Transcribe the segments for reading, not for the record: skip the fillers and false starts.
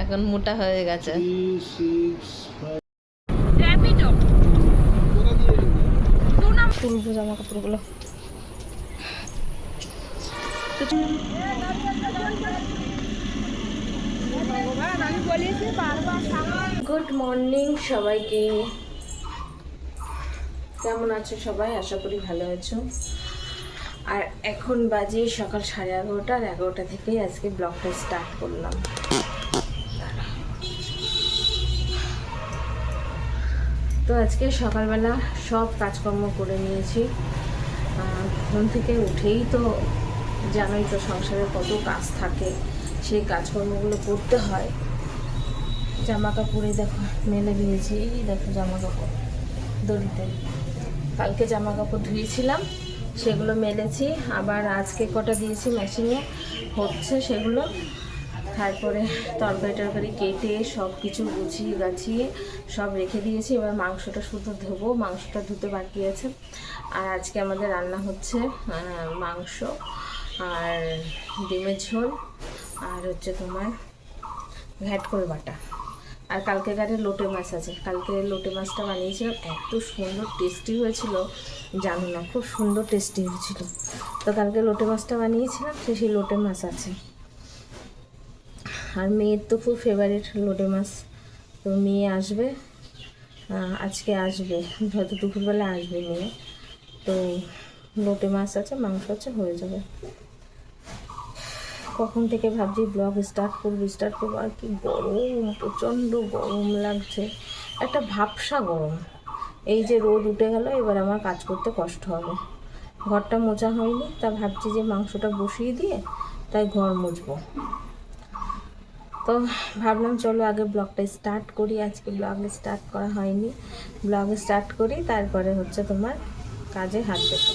এখন মোটা হয়ে গেছে। তুলবো জামা কাপড়গুলো। গুড মর্নিং সবাইকে, কেমন আছো সবাই? আশা করি ভালো আছো। আর এখন বাজে সকাল 11:30, আর 11টা থেকেই আজকে ব্লগটা স্টার্ট করলাম। তো আজকে সকালবেলা সব কাজকর্ম করে নিয়েছি। ঘুম থেকে উঠেই তো জানোই তো সংসারে কত কাজ থাকে, সেই কাজকর্মগুলো করতে হয়। জামা কাপড়ে দেখো মেলে দিয়েছি, এই দেখো জামা কাপড় দড়িতে। কালকে জামা কাপড় ধুয়েছিলাম, সেগুলো মেলেছি। আবার আজকে কটা দিয়েছি মেশিনে, হচ্ছে সেগুলো। তারপরে তরকারি টরকারি কেটে সব কিছু গুছিয়ে গাছিয়ে সব রেখে দিয়েছি। এবার মাংসটা শুধু ধোবো, মাংসটা ধুতে বাকি আছে। আর আজকে আমাদের রান্না হচ্ছে মাংস আর ডিমের ঝোল, আর হচ্ছে তোমার ঘ্যাটকল বাটা। আর কালকে গাড়ি লোটে মাছ আছে, কালকে লোটে মাছটা বানিয়েছিলাম, এত সুন্দর টেস্টি হয়েছিল জানো না, খুব সুন্দর টেস্টি হয়েছিল। তো কালকে লোটে মাছটা বানিয়েছিলাম, সেই লোটে মাছ আছে। আর মেয়ের তো খুব ফেভারিট লোটে মাছ। তো মেয়ে আসবে, আজকে আসবে, হয়তো দুপুরবেলা আসবে মেয়ে। তো লোটে মাছ আছে, মাংস আছে, হয়ে যাবে। কখন থেকে ভাবছি ব্লগ স্টার্ট করবো, আর কি গরম, প্রচণ্ড গরম লাগছে, একটা ভাবসা গরম। এই যে রোদ উঠে গেল, এবার আমার কাজ করতে কষ্ট হবে। ঘরটা মোছা হয়নি, তা ভাবছি যে মাংসটা বসিয়ে দিয়ে তাই ঘর মুছবো। তো ভাবলাম চলো আগে ব্লগটা স্টার্ট করি। আজকে ব্লগ স্টার্ট করা হয়নি, ব্লগ স্টার্ট করি, তারপরে হচ্ছে তোমার কাজে হাত দেবো।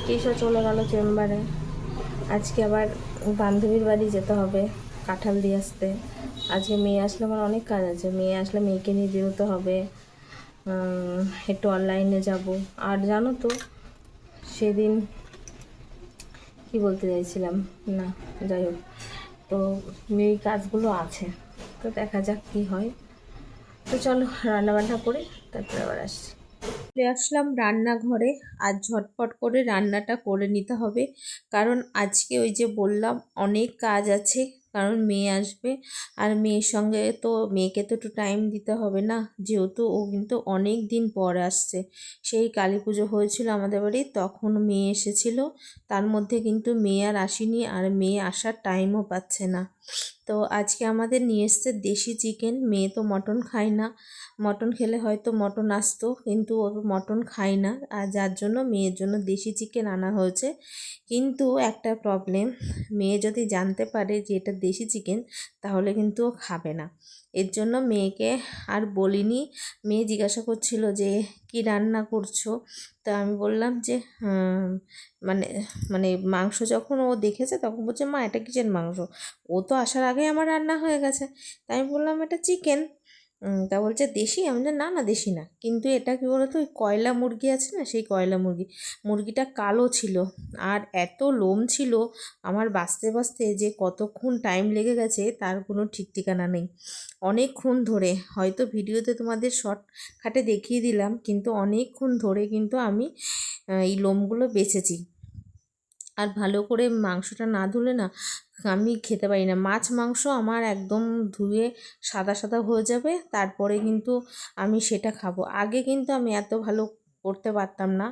কিসব চলে গেল চেম্বারে। আজকে আবার বান্ধবীর বাড়ি যেতে হবে কাঁঠাল দিয়ে আসতে। আজকে মেয়ে আসলে আমার অনেক কাজ আছে, মেয়ে আসলে মেয়েকে নিয়ে বেরোতে হবে, একটু অনলাইনে যাব। আর জানো তো সেদিন কি বলতে চাইছিলাম, না যাই হোক, তো এই কাজগুলো আছে, তো দেখা যাক কি হয়। তো চলো রান্নাবান্না করি, তারপরে আবার আসছি। চলে আসলাম রান্নাঘরে। আর ঝটপট করে রান্নাটা করে নিতে হবে, কারণ আজকে ওই যে বললাম অনেক কাজ আছে, কারণ মেয়ে আসবে। আর মেয়ের সঙ্গে তো মেয়েকে তো একটু টাইম দিতে হবে না, যেহেতু ও কিন্তু অনেক দিন পর আসছে। সেই কালী পুজো হয়েছিল আমাদের বাড়ি, তখন মেয়ে এসেছিল, তার মধ্যে কিন্তু মেয়ে আর আসেনি, আর মেয়ে আসার টাইমও পাচ্ছে না। তো আজকে আমাদের নিয়ে এসছে দেশি চিকেন। মেয়ে তো মটন খায় না, মটন খেলে হয়তো মটন আসতো, কিন্তু ও মটন খায় না, আর যার জন্য মেয়ের জন্য দেশি চিকেন আনা হয়েছে। কিন্তু একটা প্রবলেম, মেয়ে যদি জানতে পারে যে এটা দেশি চিকেন, তাহলে কিন্তু ও খাবে না। এর জন্য মেয়েকে আর বলিনি। মেয়ে জিজ্ঞাসা করছিল যে কি রান্না করছো, তা আমি বললাম যে মানে মানে মাংস যখন ও দেখেছে তখন বলছে মা এটা কিসের মাংস। ও তো আসার আগেই আমার রান্না হয়ে গেছে, তাই আমি বললাম এটা চিকেন। তা বলছে দেশি। আমি বললাম না না দেশি না, কিন্তু এটা কী বলতো ওই কয়লা মুরগি আছে না, সেই কয়লা মুরগিটা কালো ছিল, আর এত লোম ছিল। আমার বাঁচতে বাঁচতে যে কতক্ষণ টাইম লেগে গেছে তার কোনো ঠিক ঠিকানা নেই। অনেকক্ষণ ধরে, হয়তো ভিডিওতে তোমাদের শর্টকাটে দেখিয়ে দিলাম, কিন্তু অনেকক্ষণ ধরে কিন্তু আমি এই লোমগুলো বেছেছি। আর ভালো করে মাংসটা না ধুলে না আমি খেতে পারি না। মাছ মাংস আমার একদম ধুয়ে সাদা সাদা হয়ে যাবে, তারপরে কিন্তু আমি সেটা খাবো। আগে কিন্তু আমি এত ভালো করতে পারতাম না।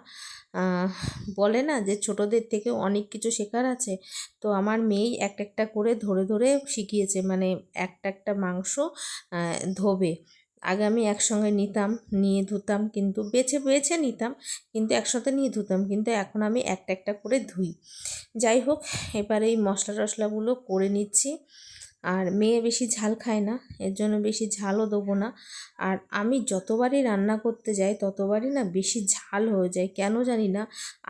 বলে না যে ছোটদের থেকে অনেক কিছু শেখার আছে, তো আমার মেয়েই একটা একটা করে ধরে ধরে শিখিয়েছে, মানে একটা একটা মাংস ধোবে। আগে আমি একসঙ্গে নিতাম, নিয়ে ধুতাম, কিন্তু বেছে বেছে নিতাম, কিন্তু একসাথে নিয়ে ধুতাম, কিন্তু এখন আমি একটা একটা করে ধুই। যাই হোক, এবারে এই মশলা টশলাগুলো করে নিচ্ছি। আর মেয়ে বেশি ঝাল খায় না, এর জন্য বেশি ঝালও দেবো না। আর আমি যতবারই রান্না করতে যাই ততবারই না বেশি ঝাল হয়ে যায়, কেন জানি না।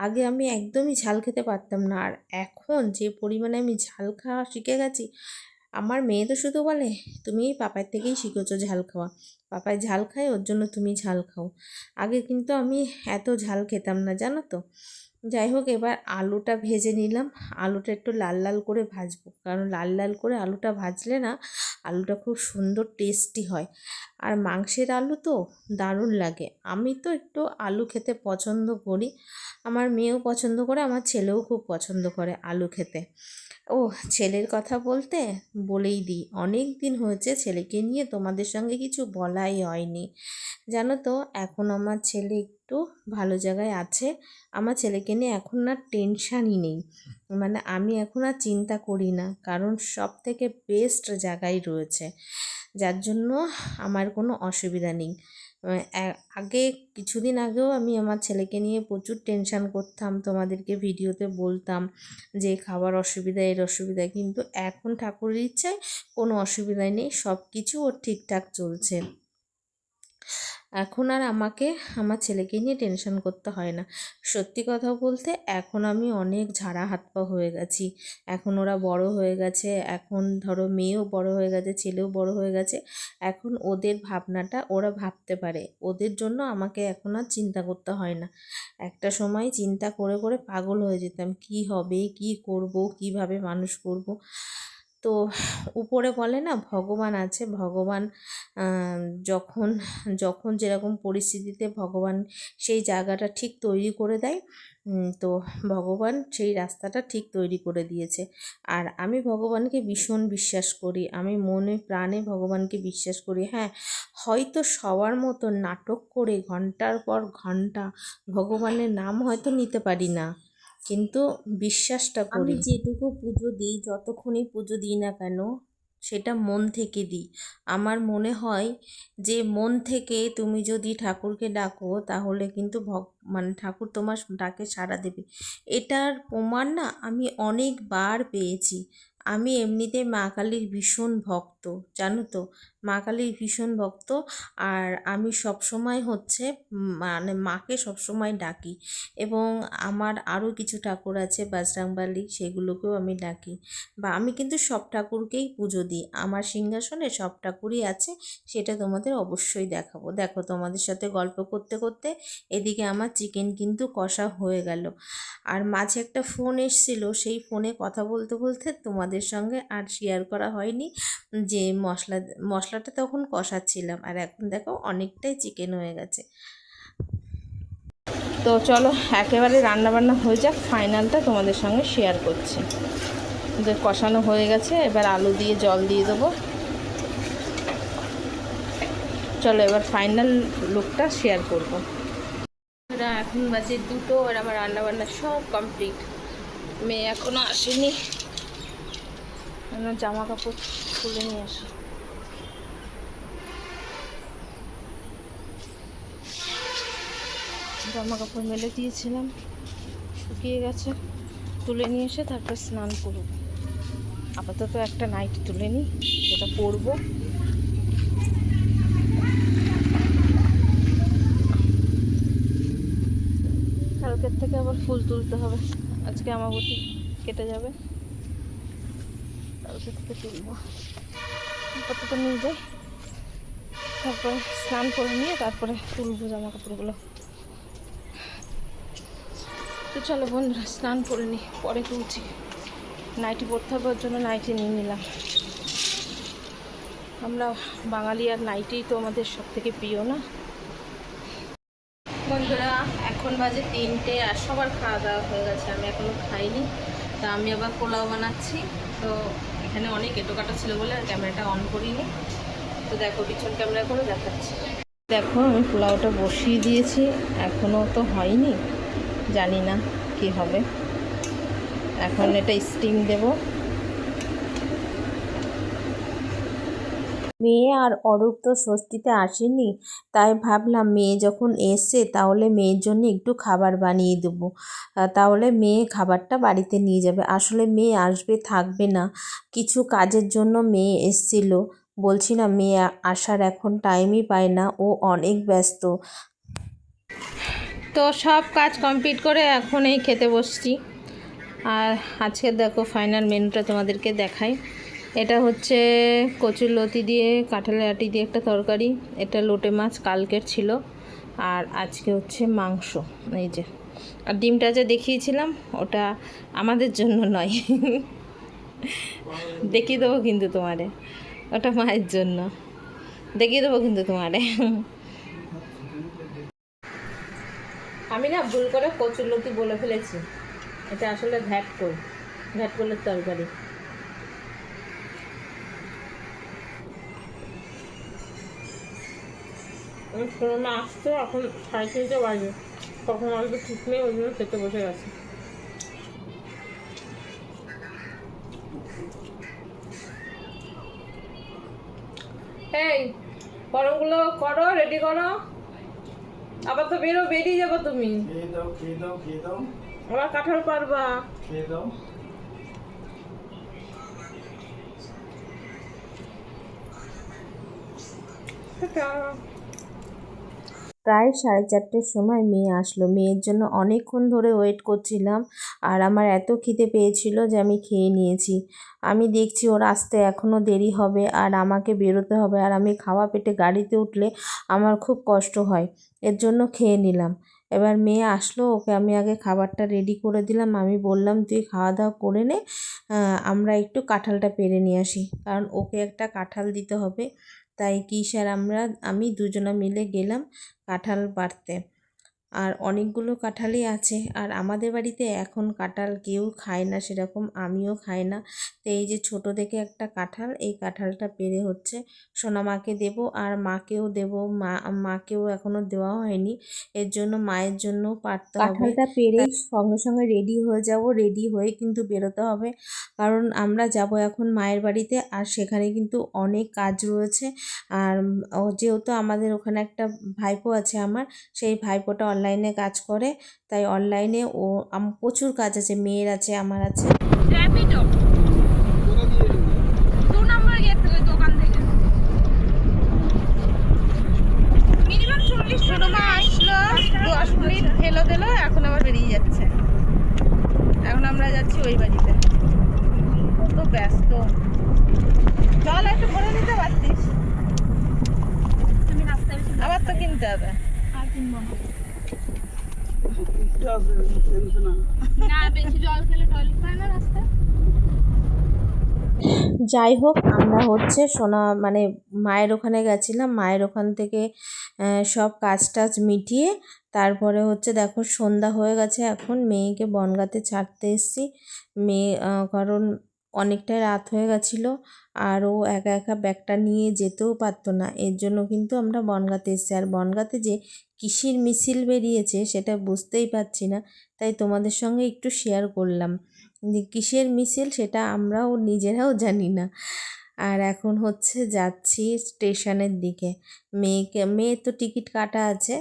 আগে আমি একদমই ঝাল খেতে পারতাম না, আর এখন যে পরিমাণে আমি ঝাল খাওয়া শিখে গেছি। আমার মেয়ে তো শুধু বলে তুমি পাপার থেকেই শিখেছো ঝাল খাওয়া, পাপায় ঝাল খায় ওর জন্য তুমি ঝাল খাও। আগে কিন্তু আমি এত ঝাল খেতাম না জানো তো। যাই হোক, এবার আলুটা ভেজে নিলাম। আলুটা একটু লাল লাল করে ভাজবো, কারণ লাল লাল করে আলুটা ভাজলে না আলুটা খুব সুন্দর টেস্টি হয়। আর মাংসের আলু তো দারুণ লাগে। আমি তো একটু আলু খেতে পছন্দ করি, আমার মেয়েও পছন্দ করে, আমার ছেলেও খুব পছন্দ করে আলু খেতে। ও, ছেলের কথা বলতে বলেই দিই, অনেক দিন হয়েছে ছেলেকে নিয়ে তোমাদের সঙ্গে কিছু বলাই হয়নি। জানো তো, এখন আমার ছেলে একটু ভালো জায়গায় আছে। আমার ছেলেকে নিয়ে এখন আর টেনশানই নেই, মানে আমি এখন আর চিন্তা করি না, কারণ সব থেকে বেস্ট জায়গায় রয়েছে, যার জন্য আমার কোনো অসুবিধা নেই। আগে কিছুদিন আগেও আমি আমার ছেলেকে নিয়ে প্রচুর টেনশান করতাম, তোমাদেরকে ভিডিওতে বলতাম যে খাবার অসুবিধা, এর অসুবিধা, কিন্তু এখন ঠাকুরের ইচ্ছায় কোনো অসুবিধাই নেই, সব কিছু ওর ঠিকঠাক চলছে। এখন আর আমাকে আমার ছেলেকে নিয়ে টেনশন করতে হয় না। সত্যি কথা বলতে এখন আমি অনেক ঝাড়া হাত পা হয়ে গেছি। এখন ওরা বড় হয়ে গেছে, এখন ধরো মেয়েও বড় হয়ে গেছে, ছেলেও বড় হয়ে গেছে। এখন ওদের ভাবনাটা ওরা ভাবতে পারে, ওদের জন্য আমাকে এখন আর চিন্তা করতে হয় না। একটা সময় চিন্তা করে করে পাগল হয়ে যেতাম, কি হবে, কি করব, কিভাবে মানুষ করব। তো উপরে বলে না ভগবান আছে, ভগবান যখন যখন যেরকম পরিস্থিতিতে ভগবান সেই জায়গাটা ঠিক তৈরি করে দেয়, তো ভগবান সেই রাস্তাটা ঠিক তৈরি করে দিয়েছে। আর আমি ভগবানকে ভীষণ বিশ্বাস করি, আমি মনে প্রাণে ভগবানকে বিশ্বাস করি। হ্যাঁ, হয়তো সবার মতো নাটক করে ঘন্টার পর ঘন্টা ভগবানের নাম হয়তো নিতে পারি না, কিন্তু বিশ্বাসটা করি। আমি যেটুকু পুজো দিই, যতক্ষণই পুজো দিই না কেন, সেটা মন থেকে দিই। আমার মনে হয় যে মন থেকে তুমি যদি ঠাকুরকে ডাকো, তাহলে কিন্তু মানে ঠাকুর তোমার ডাকে সাড়া দেবে। এটার প্রমাণ না আমি অনেকবার পেয়েছি। আমি এমনিতে মা কালীর ভীষণ ভক্ত, জানো তো, মা কালীর ভীষণ ভক্ত। আর আমি সবসময় হচ্ছে মানে মাকে সবসময় ডাকি, এবং আমার আরও কিছু ঠাকুর আছে বজরংবলী, সেগুলোকেও আমি ডাকি। বা আমি কিন্তু সব ঠাকুরকেই পুজো দিই, আমার সিংহাসনে সব ঠাকুরই আছে, সেটা তোমাদের অবশ্যই দেখাবো। দেখো, তোমাদের সাথে গল্প করতে করতে এদিকে আমার চিকেন কিন্তু কষা হয়ে গেল। আর মাঝে একটা ফোন এসেছিল, সেই ফোনে কথা বলতে বলতে তোমাদের সঙ্গে আর শেয়ার করা হয়নি যে মশলাটা তখন কষাচ্ছিলাম। আর এখন দেখো অনেকটাই চিকেন হয়ে গেছে। তো চলো একেবারে রান্নাবান্না হয়ে যাক, ফাইনালটা তোমাদের সঙ্গে শেয়ার করছি। কষানো হয়ে গেছে, এবার আলু দিয়ে জল দিয়ে দেবো। চলো এবার ফাইনাল লুকটা শেয়ার করবো। এখন বাজে 2টো, আর আমার রান্নাবান্না সব কমপ্লিট। মেয়ে এখনও আসেনি, জামা কাপড় খুলে নিয়ে আসি। জামা কাপড় মেলে দিয়েছিলাম, শুকিয়ে গেছে, তুলে নিয়ে এসে তারপর স্নান করব। আপাতত একটা নাইটি তুলে নিই, যেটা পরবো। কালকের থেকে আবার ফুল তুলতে হবে, আজকে আমাবতী কেটে যাবে, কালকে থেকে তুলবো। আপাতত নিয়ে যাই, তারপরে স্নান করে নিয়ে তারপরে তুলবো জামা কাপড়গুলো। তো চলো বন্ধুরা, স্নান করে নিই, পরে তুলছি। নাইটি পরতে হবে, ওর জন্য নাইটি নিয়ে নিলাম। আমরা বাঙালি, আর নাইটিই তো আমাদের সব থেকে প্রিয়, না বন্ধুরা? এখন বাজে 3টে, আর সবার খাওয়া দাওয়া হয়ে গেছে, আমি এখনও খাইনি। তা আমি আবার পোলাও বানাচ্ছি। তো এখানে অনেক এঁটোকাটা ছিল বলে আর ক্যামেরাটা অন করিনি। তো দেখো পিছন ক্যামেরা করে দেখাচ্ছি। দেখো আমি পোলাওটা বসিয়ে দিয়েছি, এখনও তো হয়নি, জানি না কি হবে। এখন এটা স্টিম দেব। মেয়ে আর অরূপ তো ষষ্ঠীতে আসেনি, তাই ভাবলাম মেয়ে যখন এসছে তাহলে মেয়ের জন্য একটু খাবার বানিয়ে দেবো, তাহলে মেয়ে খাবারটা বাড়িতে নিয়ে যাবে। আসলে মেয়ে আসবে, থাকবে না, কিছু কাজের জন্য মেয়ে এসছিল। বলছি না, মেয়ে আসার এখন টাইমই পায় না, ও অনেক ব্যস্ত। তো সব কাজ কমপ্লিট করে এখন এই খেতে বসছি। আর আজকে দেখো ফাইনাল মেনুটা তোমাদেরকে দেখাই। এটা হচ্ছে কচুর লতি দিয়ে, কাঁঠালের আটি দিয়ে একটা তরকারি, এটা লোটে মাছ কালকের ছিল, আর আজকে হচ্ছে মাংস। এই যে আর ডিমটা যে দেখিয়েছিলাম ওটা আমাদের জন্য নয়, দেখিয়ে দেবো কিন্তু তোমারে, ওটা মায়ের জন্য দেখিয়ে দেবো কিন্তু তোমারে। আমি না ভুল করে কচুরলতি বলে ফেলেছি, এটা আসলে ঘ্যাটকোলের তরকারি। মা আসছে এখন 3:30 বাজে, কখন আসবে ঠিক নেই, ওই জন্য খেতে বসে গেছে। এই গরমগুলো করো, রেডি করো, আবার তো বেরিয়ে যাবো তুমি। খেয়ে দাও আবার কাঁঠাল পারবা। খেয়ে দাও। প্রায় 4:30 সময় মেয়ে আসলো। মেয়ের জন্য অনেকক্ষণ ধরে ওয়েট করছিলাম, আর আমার এত খিদে পেয়েছিল যে আমি খেয়ে নিয়েছি। আমি দেখছি ওর আসতে এখনও দেরি হবে আর আমাকে বেরোতে হবে, আর আমি খাওয়া পেটে গাড়িতে উঠলে আমার খুব কষ্ট হয়, এর জন্য খেয়ে নিলাম। এবার মেয়ে আসলো, ওকে আমি আগে খাবারটা রেডি করে দিলাম। আমি বললাম তুই খাওয়া দাওয়া করে নে, আমরা একটু কাঁঠালটা পেড়ে নিয়ে আসি, কারণ ওকে একটা কাঁঠাল দিতে হবে। তাই কিস আর আমি দুজনে মিলে গেলাম কাঁঠাল পাড়তে। আর অনেকগুলো কাঁঠালই আছে, আর আমাদের বাড়িতে এখন কাঁঠাল কেউ খায় না সেরকম, আমিও খাই না। তো এই যে ছোট দেখে একটা কাঁঠাল, এই কাঁঠালটা পেড়ে হচ্ছে সোনামাকে দেব আর মাকেও দেব। মাকেও এখনও দেওয়া হয়নি, এর জন্য মায়ের জন্য পাড়তে হবে। কাঁঠালটা পেড়েই সঙ্গে সঙ্গে রেডি হয়ে যাব, রেডি হয়ে কিন্তু বেরোতে হবে, কারণ আমরা যাব এখন মায়ের বাড়িতে, আর সেখানে কিন্তু অনেক কাজ রয়েছে। আর যেহেতু আমাদের ওখানে একটা ভাইপো আছে আমার, সেই ভাইপোটা অনলাইনে কাজ করে, তাই অনলাইনে প্রচুর কাজ আছে, মেয়ের আছে, আমার আছে। আসলো 10 মিনিট এলো দিলো, এখন আবার বেরিয়ে যাচ্ছে। এখন আমরা যাচ্ছি ওই বাড়িতে, কত ব্যস্ত। জল একটু ভরে নিতে পারতিস, আবার তো কিনতে হবে। আর কিনবো না, বেশি জল খেলে টয়লেট পায় না রাস্তায়। যাই হোক, আমরা হচ্ছে মায়ের ওখানে গেছিলাম, মায়ের ওখান থেকে সব কাজ টাজ মিটিয়ে তারপরে হচ্ছে দেখো সন্ধ্যা হয়ে গেছে, এখন মেয়েকে বনগাঁতে ছাড়তে এসেছি। মেয়ে কারণ অনেকটাই রাত হয়ে গেছিলো, আর ও একা একা ব্যাগটা নিয়ে যেতেও পারতো না, এর জন্য কিন্তু আমরা বনগাঁতে এসেছি। আর বনগাঁতে যে কিসের মিছিল বেরিয়েছে সেটা বুঝতেই পারছি না, তাই তোমাদের সঙ্গে একটু শেয়ার করলাম যে কিসের মিছিল সেটা আমরাও নিজেরাও জানি না। আর এখন হচ্ছে যাচ্ছি স্টেশনের দিকে। মেয়ের তো টিকিট কাটা আছে,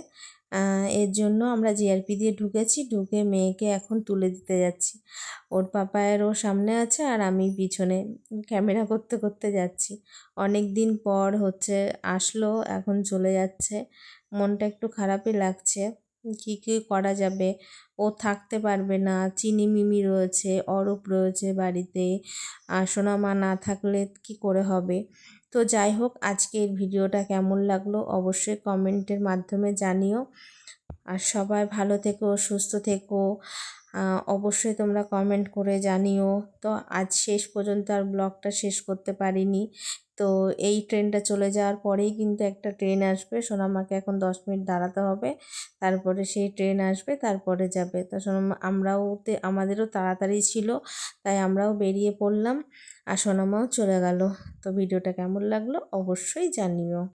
এর জন্য আমরা জিআরপি দিয়ে ঢুকে মেয়েকে এখন তুলে দিতে যাচ্ছি। ওর পাপায়েরও সামনে আছে আর আমি পিছনে ক্যামেরা করতে করতে যাচ্ছি। অনেক দিন পর হচ্ছে আসলো, এখন চলে যাচ্ছে, মনটা একটু খারাপই লাগছে। কী করা যাবে, ও থাকতে পারবে না, চিনি মিমি রয়েছে, অরূপ রয়েছে বাড়িতে, আর সোনামা না থাকলে কি করে হবে। তো যাই হোক, আজকের ভিডিওটা কেমন লাগলো অবশ্যই কমেন্টের মাধ্যমে জানিও, আর সবাই ভালো থেকো, সুস্থ থেকো, অবশ্যই তোমরা কমেন্ট করে জানিও। তো আজ শেষ পর্যন্ত আর ব্লগটা শেষ করতে পারিনি, তো এই ট্রেনটা চলে যাওয়ার পরেই কিন্তু একটা ট্রেন আসবে, সোনামাকে এখন 10 মিনিট দাঁড়াতে হবে, তারপরে সেই ট্রেন আসবে, তারপরে যাবে। তো আমাদেরও তাড়াতাড়ি ছিল, তাই আমরাও বেরিয়ে পড়লাম, আর সোনামাও চলে গেল। তো ভিডিওটা কেমন লাগলো অবশ্যই জানিও।